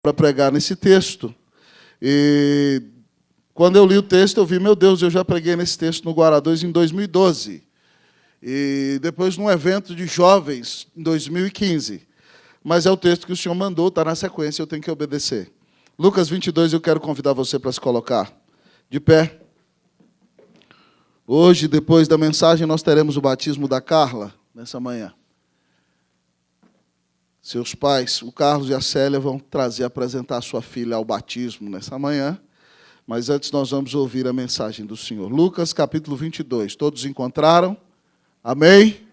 para pregar nesse texto. E quando eu li o texto, eu vi, meu Deus, eu já preguei nesse texto no Guará 2 em 2012. E depois num evento de jovens em 2015. Mas é o texto que o Senhor mandou, está na sequência, eu tenho que obedecer. Lucas 22, eu quero convidar você para se colocar de pé. Hoje, depois da mensagem, nós teremos o batismo da Carla, nessa manhã. Seus pais, o Carlos e a Célia, vão apresentar a sua filha ao batismo nessa manhã. Mas antes nós vamos ouvir a mensagem do Senhor. Lucas, capítulo 22. Todos encontraram? Amém?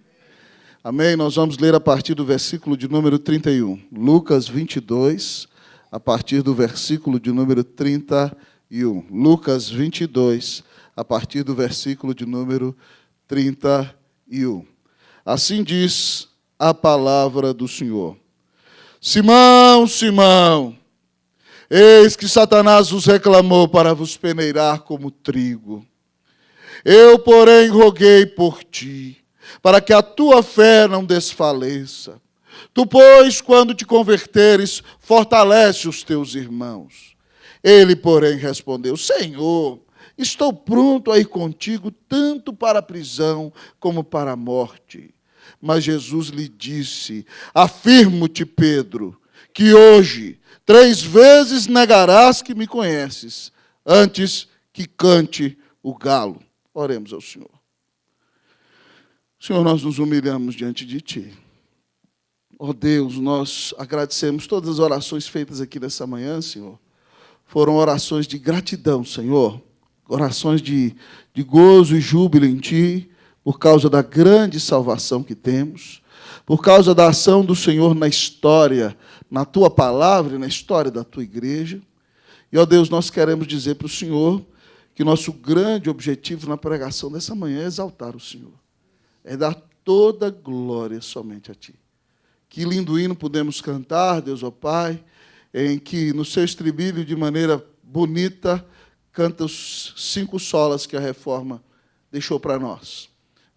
Amém? Nós vamos ler a partir do versículo de número 31. Lucas 22, a partir do versículo de número 31. Lucas 22, a partir do versículo de número 31. Assim diz a palavra do Senhor. Simão, Simão, eis que Satanás vos reclamou para vos peneirar como trigo. Eu, porém, roguei por ti, para que a tua fé não desfaleça. Tu, pois, quando te converteres, fortalece os teus irmãos. Ele, porém, respondeu, Senhor, estou pronto a ir contigo, tanto para a prisão como para a morte. Mas Jesus lhe disse, afirmo-te, Pedro, que hoje 3 vezes negarás que me conheces, antes que cante o galo. Oremos ao Senhor. Senhor, nós nos humilhamos diante de Ti. Ó Deus, nós agradecemos todas as orações feitas aqui nessa manhã, Senhor. Foram orações de gratidão, Senhor. Orações de gozo e júbilo em Ti, por causa da grande salvação que temos, por causa da ação do Senhor na história, na Tua palavra e na história da Tua igreja. E, ó Deus, nós queremos dizer para o Senhor que nosso grande objetivo na pregação dessa manhã é exaltar o Senhor. É dar toda glória somente a Ti. Que lindo hino podemos cantar, Deus, ó Pai, em que no seu estribilho, de maneira bonita, canta os 5 solas que a Reforma deixou para nós.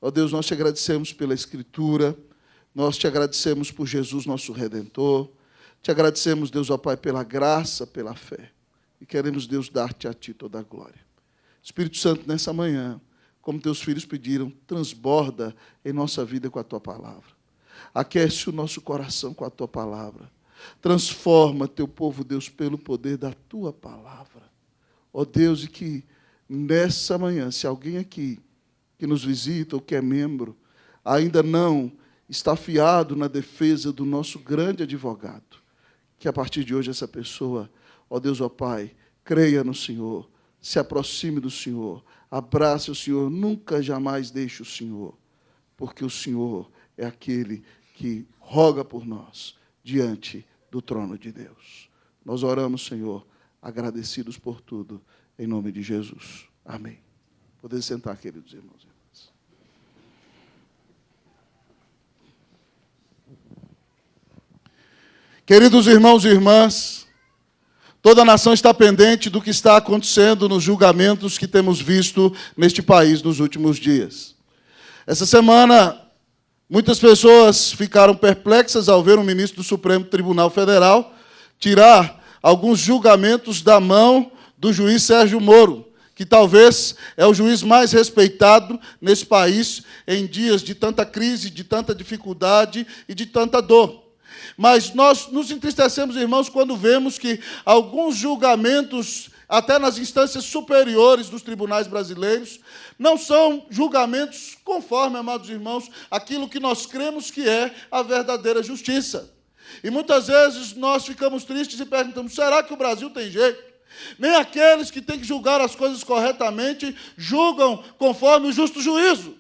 Ó Deus, nós te agradecemos pela Escritura, nós te agradecemos por Jesus, nosso Redentor, te agradecemos, Deus, ó Pai, pela graça, pela fé. E queremos, Deus, dar-te a Ti toda a glória. Espírito Santo, nessa manhã, como teus filhos pediram, transborda em nossa vida com a Tua palavra. Aquece o nosso coração com a Tua palavra. Transforma teu povo, Deus, pelo poder da Tua palavra. Ó Deus, e que nessa manhã, se alguém aqui que nos visita ou que é membro, ainda não está fiado na defesa do nosso grande advogado, que a partir de hoje essa pessoa, ó Deus, ó Pai, creia no Senhor, se aproxime do Senhor, abrace o Senhor, nunca jamais deixe o Senhor, porque o Senhor é aquele que roga por nós diante do trono de Deus. Nós oramos, Senhor, agradecidos por tudo, em nome de Jesus. Amém. Podem sentar, queridos irmãos e irmãs. Queridos irmãos e irmãs, toda a nação está pendente do que está acontecendo nos julgamentos que temos visto neste país nos últimos dias. Essa semana, muitas pessoas ficaram perplexas ao ver o ministro do Supremo Tribunal Federal tirar alguns julgamentos da mão do juiz Sérgio Moro, que talvez é o juiz mais respeitado nesse país em dias de tanta crise, de tanta dificuldade e de tanta dor. Mas nós nos entristecemos, irmãos, quando vemos que alguns julgamentos, até nas instâncias superiores dos tribunais brasileiros, não são julgamentos conforme, amados irmãos, aquilo que nós cremos que é a verdadeira justiça. E muitas vezes nós ficamos tristes e perguntamos, será que o Brasil tem jeito? Nem aqueles que têm que julgar as coisas corretamente julgam conforme o justo juízo.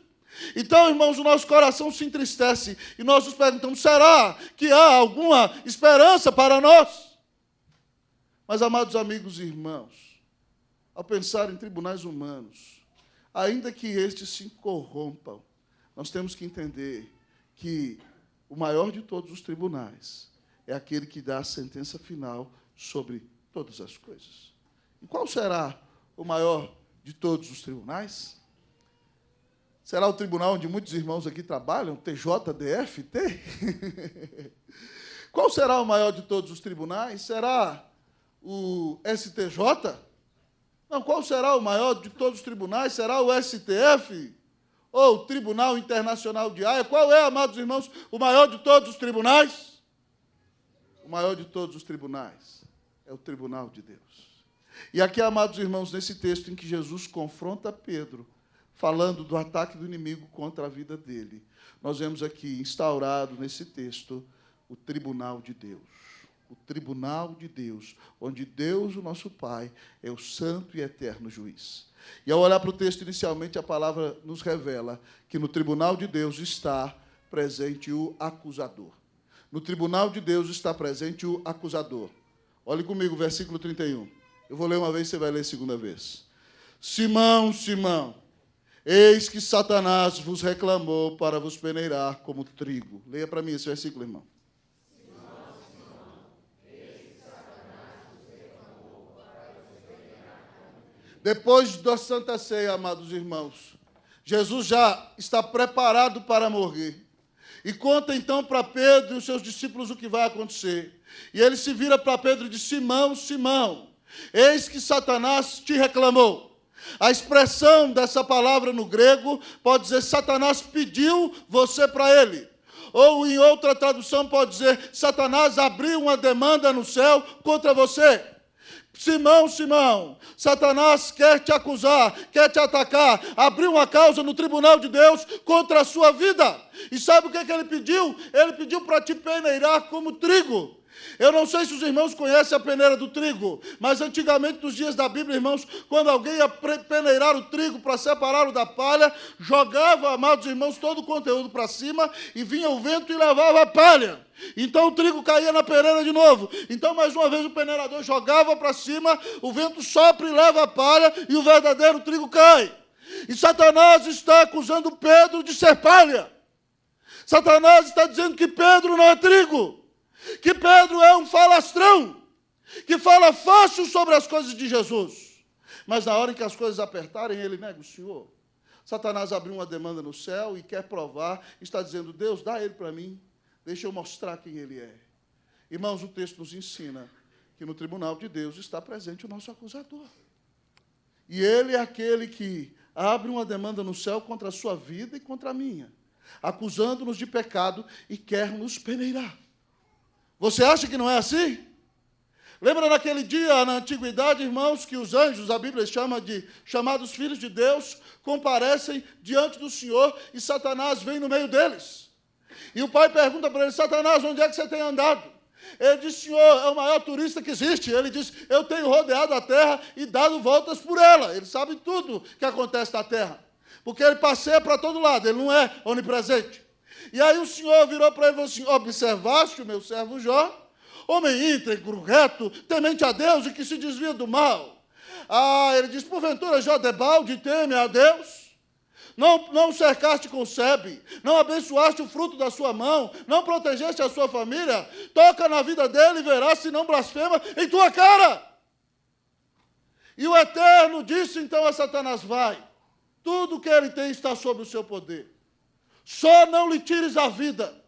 Então, irmãos, o nosso coração se entristece e nós nos perguntamos, será que há alguma esperança para nós? Mas, amados amigos e irmãos, ao pensar em tribunais humanos, ainda que estes se corrompam, nós temos que entender que o maior de todos os tribunais é aquele que dá a sentença final sobre todas as coisas. E qual será o maior de todos os tribunais? Será o tribunal onde muitos irmãos aqui trabalham, TJDFT? Qual será o maior de todos os tribunais? Será o STJ? Não, qual será o maior de todos os tribunais? Será o STF? Ou o Tribunal Internacional de Haia? Qual é, amados irmãos, o maior de todos os tribunais? O maior de todos os tribunais é o Tribunal de Deus. E aqui, amados irmãos, nesse texto em que Jesus confronta Pedro, falando do ataque do inimigo contra a vida dele, nós vemos aqui instaurado nesse texto o Tribunal de Deus. O Tribunal de Deus, onde Deus, o nosso Pai, é o santo e eterno juiz. E ao olhar para o texto, inicialmente, a palavra nos revela que no Tribunal de Deus está presente o acusador. No Tribunal de Deus está presente o acusador. Olhe comigo, versículo 31. Eu vou ler uma vez, você vai ler a segunda vez. Simão, Simão, eis que Satanás vos reclamou para vos peneirar como trigo. Leia para mim esse versículo, irmão. Simão, Simão, eis que Satanás vos reclamou para vos peneirar como trigo. Depois da Santa Ceia, amados irmãos, Jesus já está preparado para morrer. E conta então para Pedro e os seus discípulos o que vai acontecer. E ele se vira para Pedro e diz: Simão, Simão, eis que Satanás te reclamou. A expressão dessa palavra no grego pode dizer: Satanás pediu você para ele. Ou em outra tradução pode dizer: Satanás abriu uma demanda no céu contra você. Simão, Simão, Satanás quer te acusar, quer te atacar, abriu uma causa no tribunal de Deus contra a sua vida. E sabe o que ele pediu? Ele pediu para te peneirar como trigo. Eu não sei se os irmãos conhecem a peneira do trigo, mas antigamente, nos dias da Bíblia, irmãos, quando alguém ia peneirar o trigo para separá-lo da palha, jogava, amados irmãos, todo o conteúdo para cima e vinha o vento e levava a palha. Então o trigo caía na peneira de novo. Então, mais uma vez, o peneirador jogava para cima, o vento sopra e leva a palha e o verdadeiro trigo cai. E Satanás está acusando Pedro de ser palha. Satanás está dizendo que Pedro não é trigo, que Pedro é um falastrão, que fala fácil sobre as coisas de Jesus. Mas na hora em que as coisas apertarem, ele nega o Senhor. Satanás abriu uma demanda no céu e quer provar, está dizendo: Deus, dá ele para mim, deixa eu mostrar quem ele é. Irmãos, o texto nos ensina que no tribunal de Deus está presente o nosso acusador. E ele é aquele que abre uma demanda no céu contra a sua vida e contra a minha, acusando-nos de pecado e quer nos peneirar. Você acha que não é assim? Lembra naquele dia, na antiguidade, irmãos, que os anjos, a Bíblia chama de chamados filhos de Deus, comparecem diante do Senhor e Satanás vem no meio deles. E o pai pergunta para ele: Satanás, onde é que você tem andado? Ele diz: Senhor, é o maior turista que existe. Ele diz: eu tenho rodeado a terra e dado voltas por ela. Ele sabe tudo que acontece na terra, porque ele passeia para todo lado, ele não é onipresente. E aí o Senhor virou para ele e falou assim: observaste o meu servo Jó, homem íntegro, reto, temente a Deus e que se desvia do mal. Ele diz: porventura Jó debalde teme a Deus? Não cercaste com sebe, não abençoaste o fruto da sua mão, não protegeste a sua família, toca na vida dele e verás se não blasfema em tua cara. E o Eterno disse então a Satanás: vai, tudo que ele tem está sob o seu poder, só não lhe tires a vida.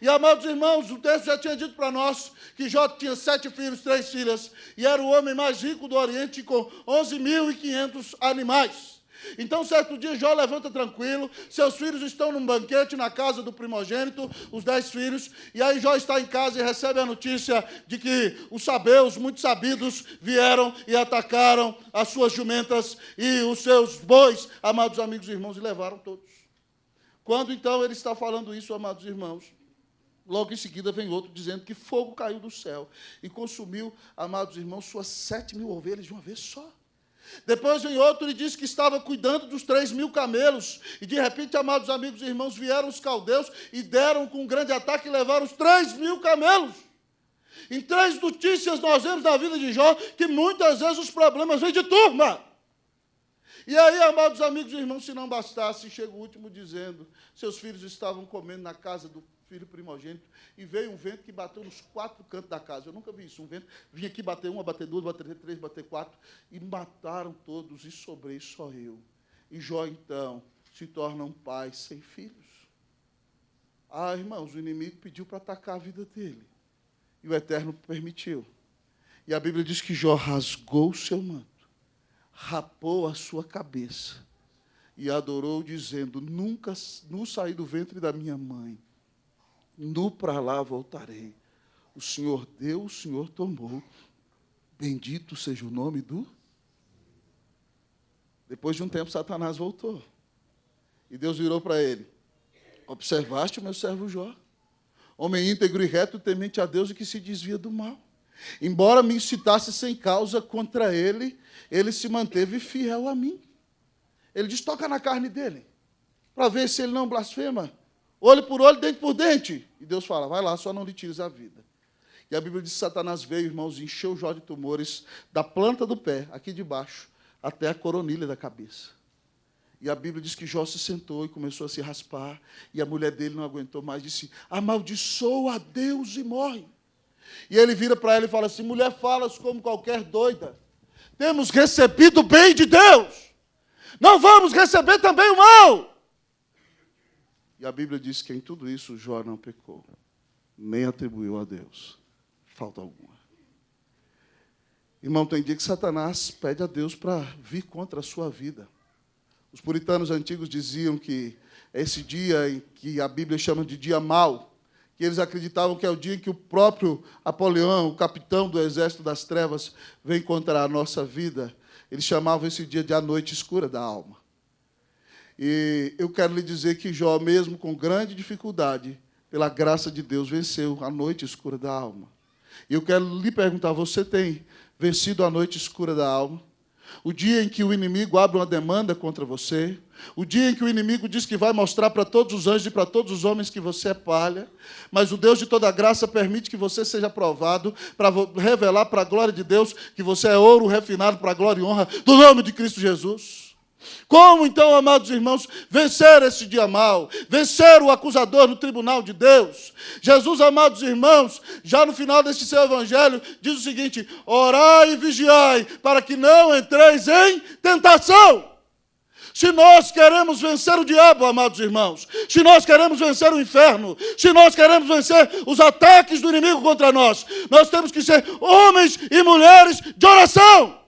E, amados irmãos, o texto já tinha dito para nós que Jó tinha 7 filhos, 3 filhas, e era o homem mais rico do Oriente, com 11.500 animais. Então, certo dia, Jó levanta tranquilo, seus filhos estão num banquete na casa do primogênito, os 10 filhos, e aí Jó está em casa e recebe a notícia de que os sabeus, muito sabidos, vieram e atacaram as suas jumentas e os seus bois, amados amigos e irmãos, e levaram todos. Quando, então, ele está falando isso, amados irmãos, logo em seguida vem outro dizendo que fogo caiu do céu e consumiu, amados irmãos, suas 7.000 ovelhas de uma vez só. Depois vem outro e diz que estava cuidando dos 3.000 camelos. E de repente, amados amigos e irmãos, vieram os caldeus e deram com um grande ataque e levaram os 3.000 camelos. Em 3 notícias nós vemos na vida de Jó que muitas vezes os problemas vêm de turma. E aí, amados amigos e irmãos, se não bastasse, chega o último dizendo: seus filhos estavam comendo na casa do filho primogênito, e veio um vento que bateu nos 4 cantos da casa. Eu nunca vi isso, um vento vinha aqui bater 1, bater 2, bater 3, bater 4, e mataram todos, e sobrei só eu. E Jó, então, se torna um pai sem filhos. Irmãos, o inimigo pediu para atacar a vida dele. E o Eterno permitiu. E a Bíblia diz que Jó rasgou o seu manto, rapou a sua cabeça e adorou, dizendo: nunca nu saí do ventre da minha mãe, nu para lá voltarei. O Senhor deu, o Senhor tomou. Bendito seja o nome do... Depois de um tempo, Satanás voltou. E Deus virou para ele: observaste o meu servo Jó? Homem íntegro e reto, temente a Deus e que se desvia do mal. Embora me incitasse sem causa contra ele, ele se manteve fiel a mim. Ele diz: toca na carne dele, para ver se ele não blasfema. Olho por olho, dente por dente. E Deus fala: vai lá, só não lhe tires a vida. E a Bíblia diz que Satanás veio, irmãos, e encheu Jó de tumores, da planta do pé, aqui de baixo, até a coronilha da cabeça. E a Bíblia diz que Jó se sentou e começou a se raspar, e a mulher dele não aguentou mais, disse: amaldiçoa a Deus e morre. E ele vira para ela e fala assim: mulher, falas como qualquer doida. Temos recebido o bem de Deus, não vamos receber também o mal. E a Bíblia diz que em tudo isso Jó não pecou, nem atribuiu a Deus falta alguma. Irmão, tem dia que Satanás pede a Deus para vir contra a sua vida. Os puritanos antigos diziam que esse dia em que a Bíblia chama de dia mau, que eles acreditavam que é o dia em que o próprio Apolião, o capitão do exército das trevas, vem contra a nossa vida. Eles chamavam esse dia de a noite escura da alma. E eu quero lhe dizer que Jó, mesmo com grande dificuldade, pela graça de Deus, venceu a noite escura da alma. E eu quero lhe perguntar: você tem vencido a noite escura da alma? O dia em que o inimigo abre uma demanda contra você, o dia em que o inimigo diz que vai mostrar para todos os anjos e para todos os homens que você é palha, mas o Deus de toda graça permite que você seja provado para revelar para a glória de Deus que você é ouro refinado para a glória e honra do nome de Cristo Jesus. Como então, amados irmãos, vencer esse dia mau, vencer o acusador no tribunal de Deus? Jesus, amados irmãos, já no final deste seu evangelho, diz o seguinte: orai e vigiai, para que não entreis em tentação. Se nós queremos vencer o diabo, amados irmãos, se nós queremos vencer o inferno, se nós queremos vencer os ataques do inimigo contra nós, nós temos que ser homens e mulheres de oração.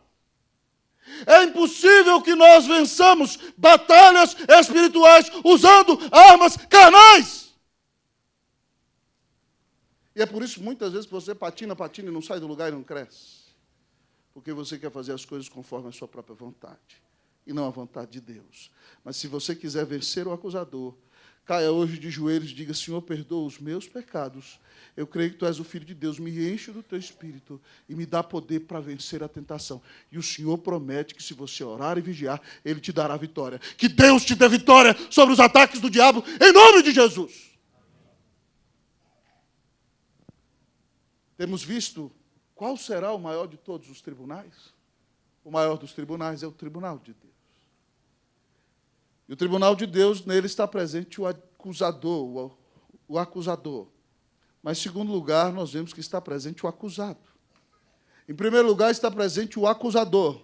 É impossível que nós vençamos batalhas espirituais usando armas carnais. E é por isso, muitas vezes, que você patina e não sai do lugar e não cresce. Porque você quer fazer as coisas conforme a sua própria vontade, e não a vontade de Deus. Mas se você quiser vencer o acusador, caia hoje de joelhos e diga: Senhor, perdoa os meus pecados. Eu creio que Tu és o Filho de Deus, me enche do Teu Espírito e me dá poder para vencer a tentação. E o Senhor promete que se você orar e vigiar, Ele te dará vitória. Que Deus te dê vitória sobre os ataques do diabo, em nome de Jesus. Temos visto qual será o maior de todos os tribunais? O maior dos tribunais é o tribunal de Deus. E o tribunal de Deus, nele está presente o acusador, o acusador. Mas, em segundo lugar, nós vemos que está presente o acusado. Em primeiro lugar, está presente o acusador.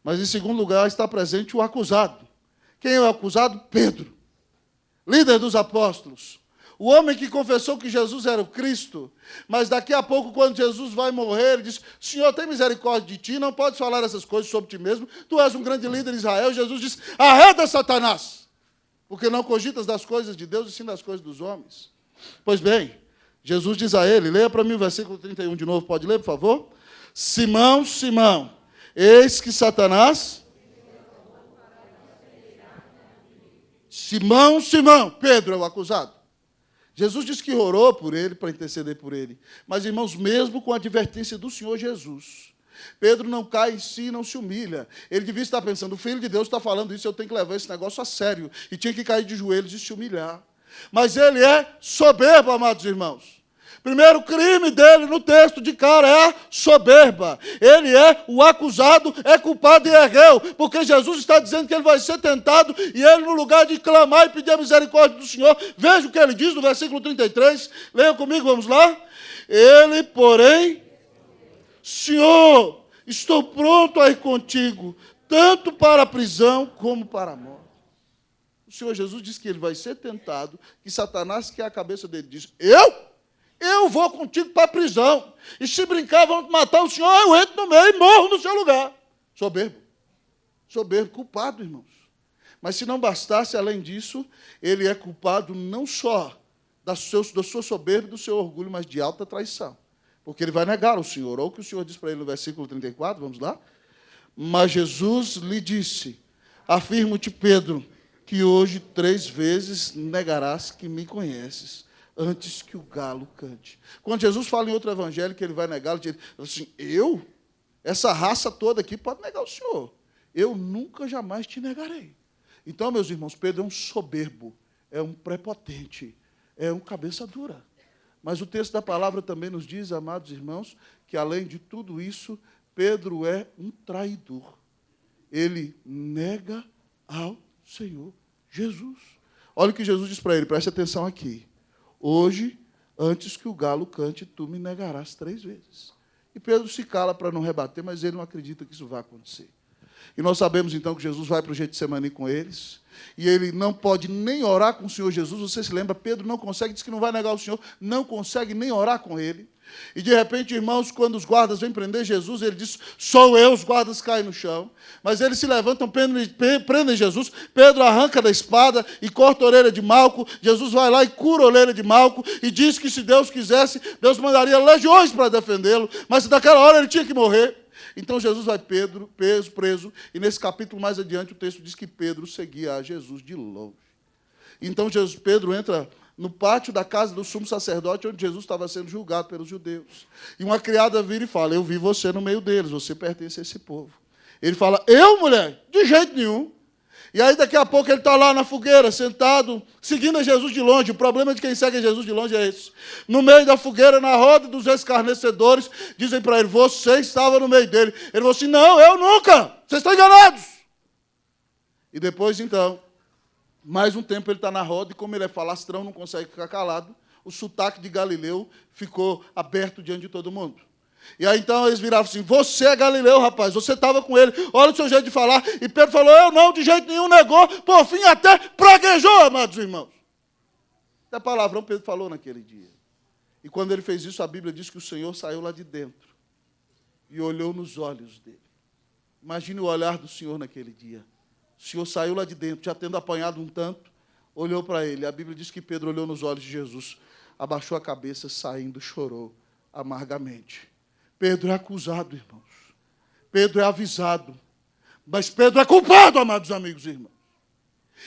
Mas, em segundo lugar, está presente o acusado. Quem é o acusado? Pedro, líder dos apóstolos. O homem que confessou que Jesus era o Cristo. Mas, daqui a pouco, quando Jesus vai morrer, ele diz: Senhor, tem misericórdia de ti, não podes falar essas coisas sobre ti mesmo. Tu és um grande líder de Israel. Jesus diz: arreda, Satanás, porque não cogitas das coisas de Deus, e sim das coisas dos homens. Pois bem, Jesus diz a ele, leia para mim o versículo 31 de novo, pode ler, por favor? Simão, Simão, eis que Satanás... Simão, Simão, Pedro é o acusado. Jesus disse que orou por ele, para interceder por ele. Mas, irmãos, mesmo com a advertência do Senhor Jesus, Pedro não cai em si, não se humilha. Ele devia estar pensando: o Filho de Deus está falando isso, eu tenho que levar esse negócio a sério. E tinha que cair de joelhos e se humilhar. Mas ele é soberbo, amados irmãos. Primeiro crime dele no texto de cara é a soberba. Ele é o acusado, é culpado e é réu, porque Jesus está dizendo que ele vai ser tentado, e ele, no lugar de clamar e pedir a misericórdia do Senhor, veja o que ele diz no versículo 33, leia comigo, vamos lá. Ele, porém, Senhor, estou pronto a ir contigo, tanto para a prisão como para a morte. O Senhor Jesus diz que ele vai ser tentado, que Satanás, que é a cabeça dele, diz: Eu eu vou contigo para a prisão. E se brincar, vão matar o senhor, eu entro no meio e morro no seu lugar. Soberbo. Soberbo, culpado, irmãos. Mas se não bastasse, além disso, ele é culpado não só da sua soberba e do seu orgulho, mas de alta traição. Porque ele vai negar o Senhor. Ou o que o Senhor diz para ele no versículo 34, vamos lá? Mas Jesus lhe disse, afirmo-te, Pedro, que hoje 3 vezes negarás que me conheces, antes que o galo cante. Quando Jesus fala em outro evangelho que ele vai negá-lo, ele diz assim, eu? Essa raça toda aqui pode negar o Senhor. Eu nunca, jamais te negarei. Então, meus irmãos, Pedro é um soberbo, é um prepotente, é um cabeça dura. Mas o texto da palavra também nos diz, amados irmãos, que além de tudo isso, Pedro é um traidor. Ele nega ao Senhor Jesus. Olha o que Jesus diz para ele, preste atenção aqui. Hoje, antes que o galo cante, tu me negarás 3 vezes. E Pedro se cala para não rebater, mas ele não acredita que isso vai acontecer. E nós sabemos, então, que Jesus vai para o Getsemane com eles, e ele não pode nem orar com o Senhor Jesus. Você se lembra, Pedro não consegue, diz que não vai negar o Senhor, não consegue nem orar com ele. E, de repente, irmãos, quando os guardas vêm prender Jesus, ele diz, sou eu, os guardas caem no chão. Mas eles se levantam, prendem Jesus, Pedro arranca da espada e corta a orelha de Malco. Jesus vai lá e cura a orelha de Malco e diz que, se Deus quisesse, Deus mandaria legiões para defendê-lo, mas naquela hora ele tinha que morrer. Então Jesus vai preso, e nesse capítulo mais adiante o texto diz que Pedro seguia a Jesus de longe. Então Pedro entra no pátio da casa do sumo sacerdote, onde Jesus estava sendo julgado pelos judeus. E uma criada vira e fala, eu vi você no meio deles, você pertence a esse povo. Ele fala, eu, mulher? De jeito nenhum. E aí, daqui a pouco, ele está lá na fogueira, sentado, seguindo a Jesus de longe. O problema de quem segue a Jesus de longe é esse. No meio da fogueira, na roda dos escarnecedores, dizem para ele, você estava no meio dele. Ele falou assim, não, eu nunca, vocês estão enganados. E depois, então, mais um tempo ele está na roda, e como ele é falastrão, não consegue ficar calado, o sotaque de Galileu ficou aberto diante de todo mundo. E aí, então, eles viravam assim, você é Galileu, rapaz, você estava com ele, olha o seu jeito de falar. E Pedro falou, eu não, de jeito nenhum, negou, por fim até praguejou, amados irmãos. Até palavrão Pedro falou naquele dia. E quando ele fez isso, a Bíblia diz que o Senhor saiu lá de dentro e olhou nos olhos dele. Imagine o olhar do Senhor naquele dia. O Senhor saiu lá de dentro, já tendo apanhado um tanto, olhou para ele. A Bíblia diz que Pedro olhou nos olhos de Jesus, abaixou a cabeça, saindo, chorou amargamente. Pedro é acusado, irmãos. Pedro é avisado. Mas Pedro é culpado, amados amigos e irmãos.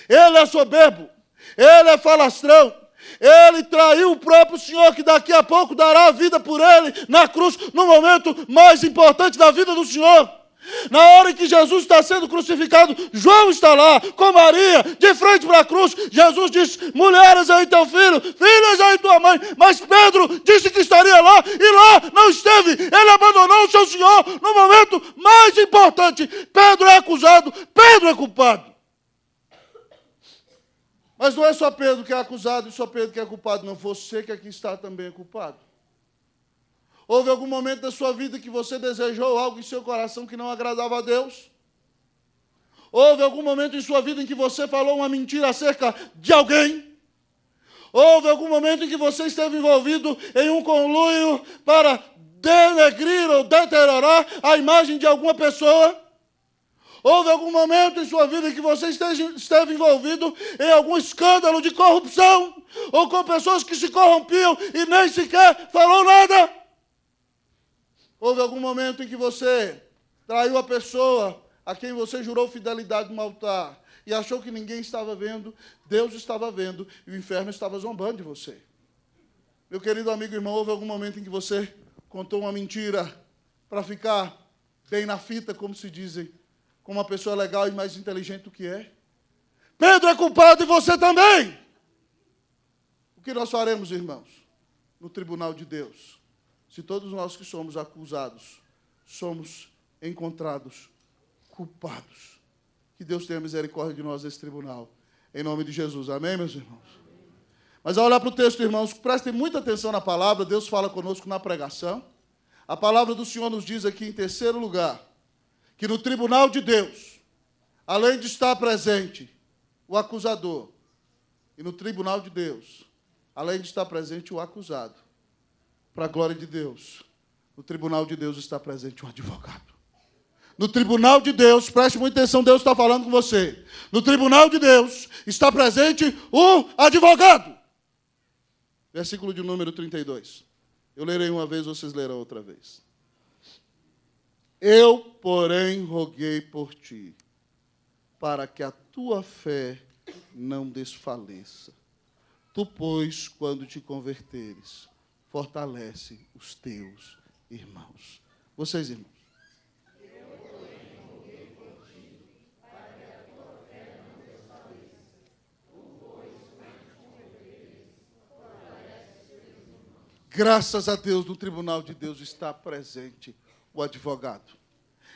Ele é soberbo. Ele é falastrão. Ele traiu o próprio Senhor, que daqui a pouco dará a vida por ele na cruz, no momento mais importante da vida do Senhor. Na hora em que Jesus está sendo crucificado, João está lá com Maria, de frente para a cruz. Jesus disse, mulheres aí teu filho, filhas aí tua mãe. Mas Pedro disse que estaria lá, e lá não esteve. Ele abandonou o seu Senhor no momento mais importante. Pedro é acusado, Pedro é culpado. Mas não é só Pedro que é acusado e só Pedro que é culpado, não. Você que aqui está também é culpado. Houve algum momento da sua vida que você desejou algo em seu coração que não agradava a Deus? Houve algum momento em sua vida em que você falou uma mentira acerca de alguém? Houve algum momento em que você esteve envolvido em um conluio para denegrir ou deteriorar a imagem de alguma pessoa? Houve algum momento em sua vida em que você esteve envolvido em algum escândalo de corrupção? Ou com pessoas que se corrompiam e nem sequer falou nada? Houve algum momento em que você traiu a pessoa a quem você jurou fidelidade no altar e achou que ninguém estava vendo, Deus estava vendo e o inferno estava zombando de você? Meu querido amigo e irmão, houve algum momento em que você contou uma mentira para ficar bem na fita, como se dizem, como uma pessoa legal e mais inteligente do que é? Pedro é culpado e você também. O que nós faremos, irmãos, no tribunal de Deus? Se todos nós que somos acusados somos encontrados culpados. Que Deus tenha misericórdia de nós nesse tribunal. Em nome de Jesus. Amém, meus irmãos? Mas ao olhar para o texto, irmãos, prestem muita atenção na palavra. Deus fala conosco na pregação. A palavra do Senhor nos diz aqui, em terceiro lugar, que no tribunal de Deus, além de estar presente o acusador, e no tribunal de Deus, além de estar presente o acusado, para a glória de Deus, no tribunal de Deus está presente um advogado. No tribunal de Deus, preste muita atenção, Deus está falando com você. No tribunal de Deus está presente um advogado. Versículo de número 32. Eu lerei uma vez, vocês lerão outra vez. Eu, porém, roguei por ti, para que a tua fé não desfaleça. Tu, pois, quando te converteres, fortalece os teus irmãos. Vocês, irmãos. Graças a Deus, no tribunal de Deus está presente o advogado.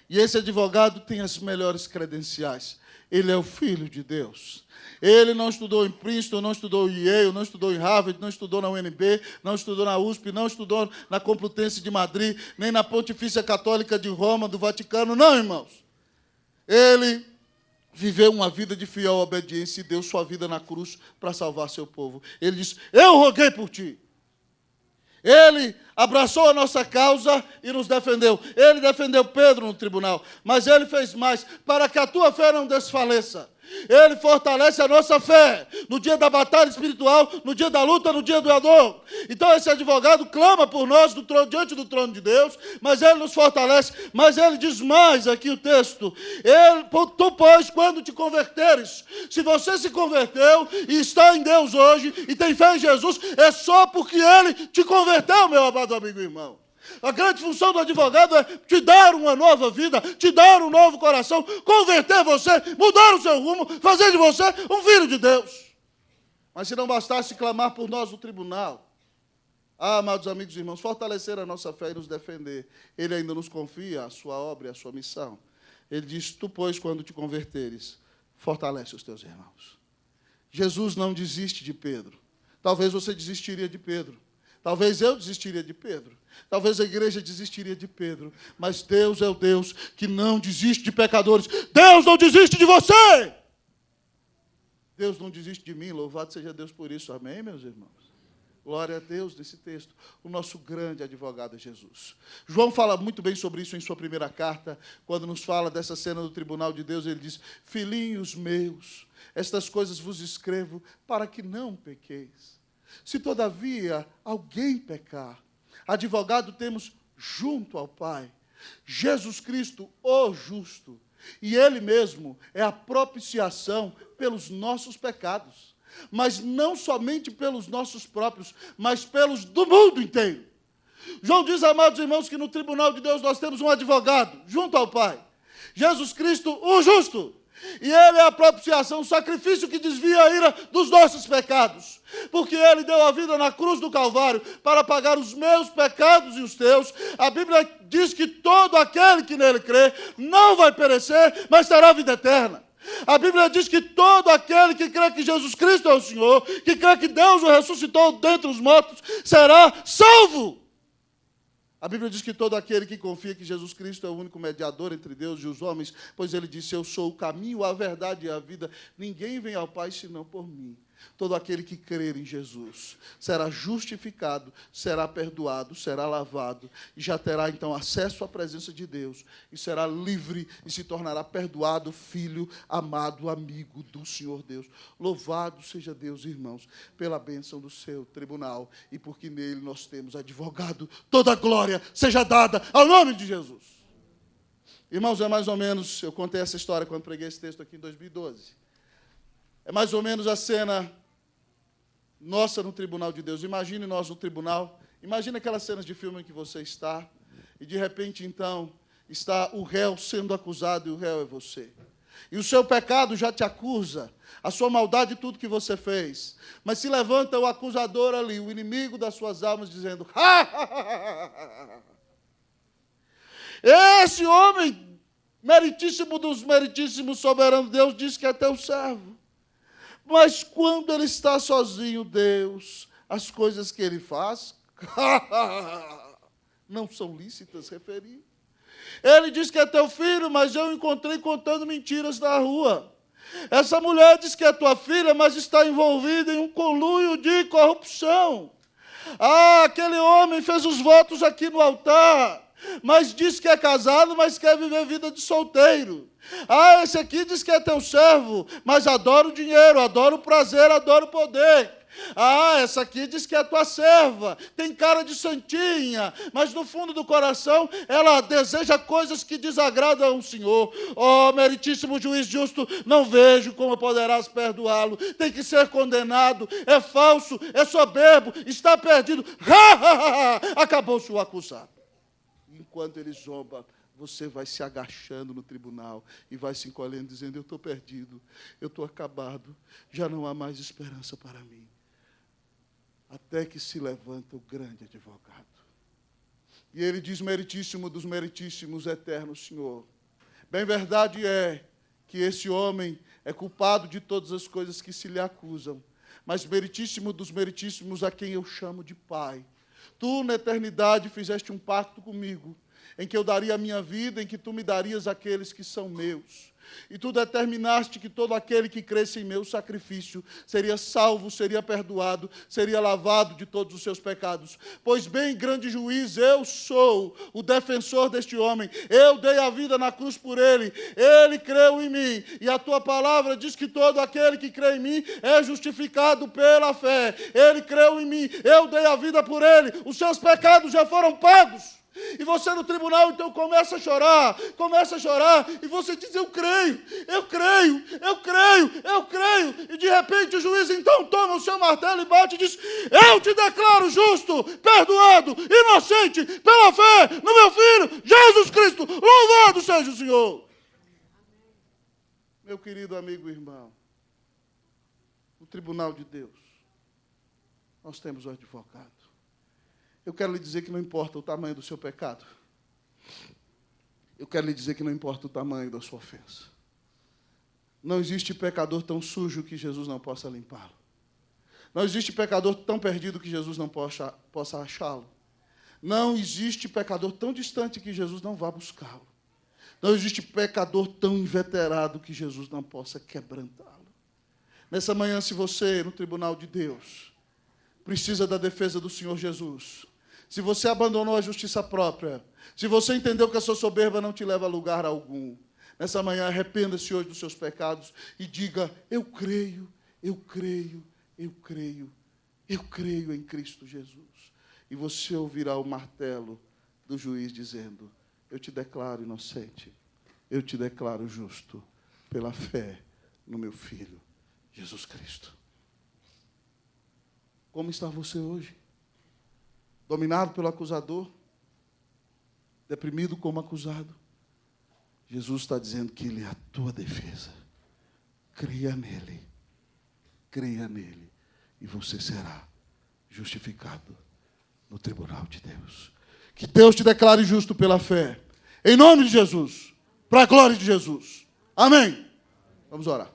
E esse advogado tem as melhores credenciais. Ele é o Filho de Deus. Ele não estudou em Princeton, não estudou em Yale, não estudou em Harvard, não estudou na UNB, não estudou na USP, não estudou na Complutense de Madrid, nem na Pontifícia Católica de Roma, do Vaticano. Não, irmãos. Ele viveu uma vida de fiel obediência e deu sua vida na cruz para salvar seu povo. Ele disse, eu roguei por ti. Ele abraçou a nossa causa e nos defendeu. Ele defendeu Pedro no tribunal, mas ele fez mais, para que a tua fé não desfaleça. Ele fortalece a nossa fé no dia da batalha espiritual, no dia da luta, no dia do dor. Então esse advogado clama por nós diante do trono de Deus, mas ele nos fortalece. Mas ele diz mais aqui o texto. Tu, pois, quando te converteres, se você se converteu e está em Deus hoje e tem fé em Jesus, é só porque ele te converteu, meu amado amigo e irmão. A grande função do advogado é te dar uma nova vida, te dar um novo coração, converter você, mudar o seu rumo, fazer de você um filho de Deus. Mas se não bastasse clamar por nós no tribunal, amados amigos e irmãos, fortalecer a nossa fé e nos defender, ele ainda nos confia a sua obra e a sua missão. Ele diz, tu, pois, quando te converteres, fortalece os teus irmãos. Jesus não desiste de Pedro. Talvez você desistiria de Pedro. Talvez eu desistiria de Pedro. Talvez a igreja desistiria de Pedro. Mas Deus é o Deus que não desiste de pecadores. Deus não desiste de você. Deus não desiste de mim. Louvado seja Deus por isso. Amém, meus irmãos? Glória a Deus nesse texto. O nosso grande advogado é Jesus. João fala muito bem sobre isso em sua primeira carta. Quando nos fala dessa cena do tribunal de Deus, ele diz, filhinhos meus, estas coisas vos escrevo para que não pequeis. Se, todavia, alguém pecar, advogado temos junto ao Pai, Jesus Cristo, o justo, e Ele mesmo é a propiciação pelos nossos pecados, mas não somente pelos nossos próprios, mas pelos do mundo inteiro. João diz, amados irmãos, que no tribunal de Deus nós temos um advogado junto ao Pai, Jesus Cristo, o justo. E Ele é a propiciação, o sacrifício que desvia a ira dos nossos pecados. Porque Ele deu a vida na cruz do Calvário para pagar os meus pecados e os teus. A Bíblia diz que todo aquele que nele crê não vai perecer, mas terá vida eterna. A Bíblia diz que todo aquele que crê que Jesus Cristo é o Senhor, que crê que Deus o ressuscitou dentre os mortos, será salvo. A Bíblia diz que todo aquele que confia que Jesus Cristo é o único mediador entre Deus e os homens, pois ele disse, eu sou o caminho, a verdade e a vida, ninguém vem ao Pai senão por mim. Todo aquele que crer em Jesus será justificado, será perdoado, será lavado, e já terá então acesso à presença de Deus, e será livre e se tornará perdoado, filho, amado, amigo do Senhor Deus. Louvado seja Deus, irmãos, pela bênção do seu tribunal, e porque nele nós temos advogado, toda glória seja dada ao nome de Jesus. Irmãos, é mais ou menos, eu contei essa história quando preguei esse texto aqui em 2012. É mais ou menos a cena nossa no tribunal de Deus. Imagine nós no tribunal. Imagine aquelas cenas de filme em que você está. E, de repente, então, está o réu sendo acusado e o réu é você. E o seu pecado já te acusa. A sua maldade e tudo que você fez. Mas se levanta o acusador ali, o inimigo das suas almas, dizendo, esse homem, meritíssimo dos meritíssimos, soberano Deus, diz que é teu servo. Mas quando ele está sozinho, Deus, as coisas que ele faz não são lícitas, referir. Ele diz que é teu filho, mas eu encontrei contando mentiras na rua. Essa mulher diz que é tua filha, mas está envolvida em um conluio de corrupção. Ah, aquele homem fez os votos aqui no altar, mas diz que é casado, mas quer viver vida de solteiro. Ah, esse aqui diz que é teu servo, mas adora o dinheiro, adora o prazer, adora o poder. Ah, essa aqui diz que é tua serva, tem cara de santinha, mas no fundo do coração ela deseja coisas que desagradam o Senhor. Ó, meritíssimo juiz justo, não vejo como poderás perdoá-lo. Tem que ser condenado, é falso, é soberbo, está perdido. Acabou-se o acusado. Enquanto ele zomba, você vai se agachando no tribunal e vai se encolhendo, dizendo: eu estou perdido, eu estou acabado, já não há mais esperança para mim. Até que se levanta o grande advogado. E ele diz: meritíssimo dos meritíssimos, eterno Senhor, bem verdade é que esse homem é culpado de todas as coisas que se lhe acusam, mas meritíssimo dos meritíssimos, a quem eu chamo de Pai, tu na eternidade fizeste um pacto comigo, em que eu daria a minha vida, em que tu me darias aqueles que são meus. E tu determinaste que todo aquele que cresce em meu sacrifício seria salvo, seria perdoado, seria lavado de todos os seus pecados. Pois bem, grande juiz, eu sou o defensor deste homem. Eu dei a vida na cruz por ele. Ele creu em mim. E a tua palavra diz que todo aquele que crê em mim é justificado pela fé. Ele creu em mim. Eu dei a vida por ele. Os seus pecados já foram pagos. E você no tribunal, então, começa a chorar, e você diz: eu creio, eu creio, eu creio, eu creio. E de repente o juiz então toma o seu martelo e bate e diz: eu te declaro justo, perdoado, inocente, pela fé no meu Filho, Jesus Cristo, louvado seja o Senhor. Meu querido amigo e irmão, no tribunal de Deus, nós temos o advogado. Eu quero lhe dizer que não importa o tamanho do seu pecado. Eu quero lhe dizer que não importa o tamanho da sua ofensa. Não existe pecador tão sujo que Jesus não possa limpá-lo. Não existe pecador tão perdido que Jesus não possa achá-lo. Não existe pecador tão distante que Jesus não vá buscá-lo. Não existe pecador tão inveterado que Jesus não possa quebrantá-lo. Nessa manhã, se você, no tribunal de Deus, precisa da defesa do Senhor Jesus, se você abandonou a justiça própria, se você entendeu que a sua soberba não te leva a lugar algum, nessa manhã arrependa-se hoje dos seus pecados e diga: eu creio, eu creio, eu creio, eu creio em Cristo Jesus. E você ouvirá o martelo do juiz dizendo: eu te declaro inocente, eu te declaro justo, pela fé no meu Filho, Jesus Cristo. Como está você hoje? Dominado pelo acusador? Deprimido como acusado? Jesus está dizendo que Ele é a tua defesa. Creia nele, e você será justificado no tribunal de Deus. Que Deus te declare justo pela fé, em nome de Jesus, para a glória de Jesus. Amém. Vamos orar.